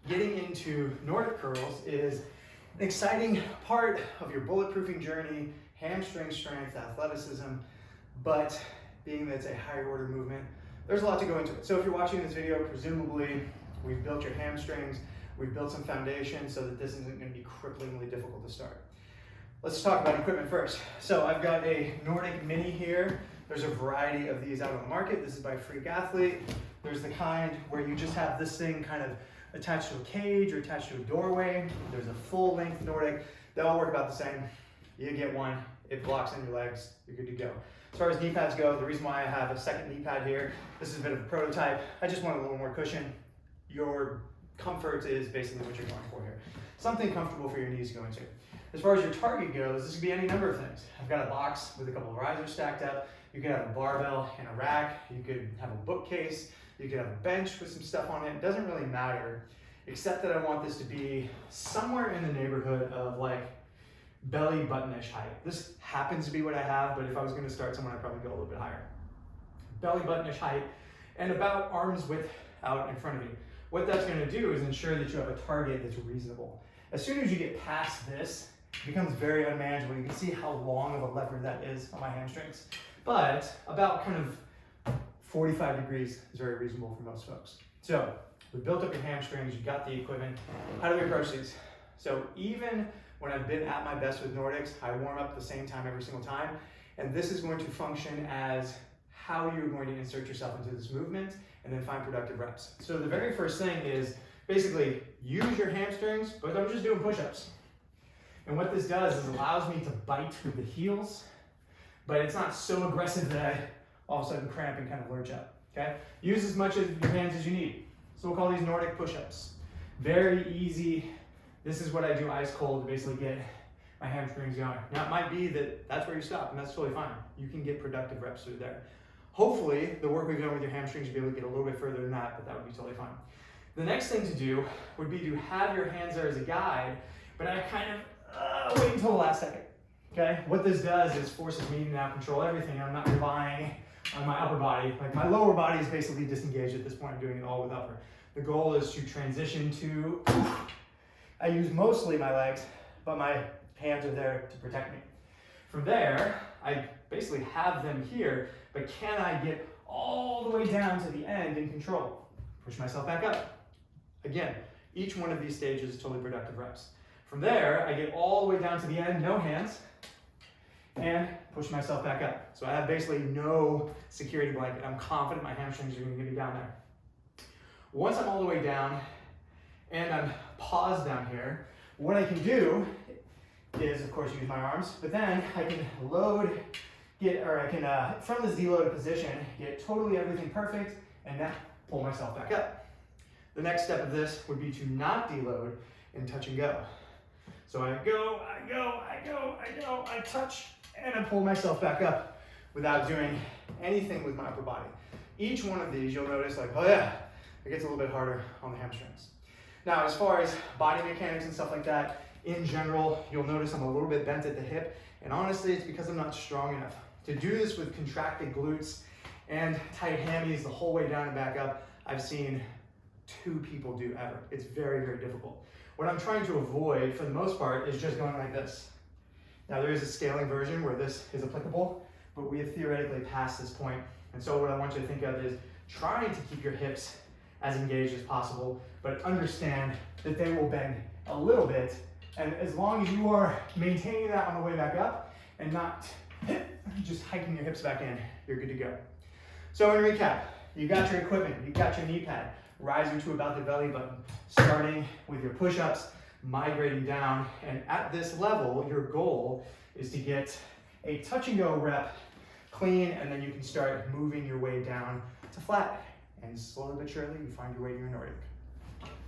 getting into Nordic curls is an exciting part of your bulletproofing journey, hamstring strength, athleticism, but being that it's a higher order movement, there's a lot to go into it. So if you're watching this video, presumably we've built your hamstrings, we've built some foundation so that this isn't going to be cripplingly difficult to start. Let's talk about equipment first. So I've got a Nordic Mini here. There's a variety of these out on the market. This is by Freak Athlete. There's the kind where you just have this thing kind of attached to a cage or attached to a doorway. There's a full length Nordic. They all work about the same. You get one, it blocks in your legs, you're good to go. As far as knee pads go, the reason why I have a second knee pad here, this is a bit of a prototype. I just want a little more cushion. Your comfort is basically what you're going for here. Something comfortable for your knees to go into. As far as your target goes, this could be any number of things. I've got a box with a couple of risers stacked up. You could have a barbell and a rack. You could have a bookcase. You could have a bench with some stuff on it. It doesn't really matter, except that I want this to be somewhere in the neighborhood of like belly button-ish height. This happens to be what I have, but if I was going to start somewhere, I'd probably go a little bit higher. Belly button-ish height and about arm's width out in front of you. What that's going to do is ensure that you have a target that's reasonable. As soon as you get past this, it becomes very unmanageable. You can see how long of a lever that is on my hamstrings. But about kind of 45 degrees is very reasonable for most folks. So we built up your hamstrings, you got the equipment. How do we approach these? So even when I've been at my best with Nordics, I warm up at the same time every single time. And this is going to function as how you're going to insert yourself into this movement and then find productive reps. So the very first thing is basically use your hamstrings, but I'm just doing push-ups. And what this does is allows me to bite with the heels, but it's not so aggressive that I all of a sudden cramp and kind of lurch up, okay? Use as much of your hands as you need. So we'll call these Nordic push-ups. Very easy. This is what I do ice cold to basically get my hamstrings going. Now it might be that that's where you stop, and that's totally fine. You can get productive reps through there. Hopefully, the work we've done with your hamstrings, you'll be able to get a little bit further than that, but that would be totally fine. The next thing to do would be to have your hands there as a guide, but I kind of wait until the last second, okay? What this does is forces me to now control everything. I'm not relying on my upper body. Like my lower body is basically disengaged at this point. I'm doing it all with upper. The goal is to transition to, I use mostly my legs, but my hands are there to protect me. From there, I basically have them here, but can I get all the way down to the end in control? Push myself back up. Again, each one of these stages is totally productive reps. From there, I get all the way down to the end, no hands, and push myself back up. So I have basically no security blanket. I'm confident my hamstrings are going to get me down there. Once I'm all the way down and I'm paused down here, what I can do is, of course, use my arms, but then I can from this deloaded position, get totally everything perfect, and then pull myself back up. The next step of this would be to not deload and touch and go. So I go, I touch, and I pull myself back up without doing anything with my upper body. Each one of these, you'll notice like, oh yeah, it gets a little bit harder on the hamstrings. Now, as far as body mechanics and stuff like that, in general, you'll notice I'm a little bit bent at the hip, and honestly, it's because I'm not strong enough. To do this with contracted glutes and tight hammies the whole way down and back up, I've seen 2 people do ever. It's very, very difficult. What I'm trying to avoid, for the most part, is just going like this. Now, there is a scaling version where this is applicable, but we have theoretically passed this point. And so what I want you to think of is trying to keep your hips as engaged as possible, but understand that they will bend a little bit. And as long as you are maintaining that on the way back up and not just hiking your hips back in, you're good to go. So in recap, you got your equipment, you got your knee pad, rising to about the belly button, starting with your push-ups, migrating down, and at this level, your goal is to get a touch and go rep clean, and then you can start moving your way down to flat. And slowly but surely, you find your way to your Nordic.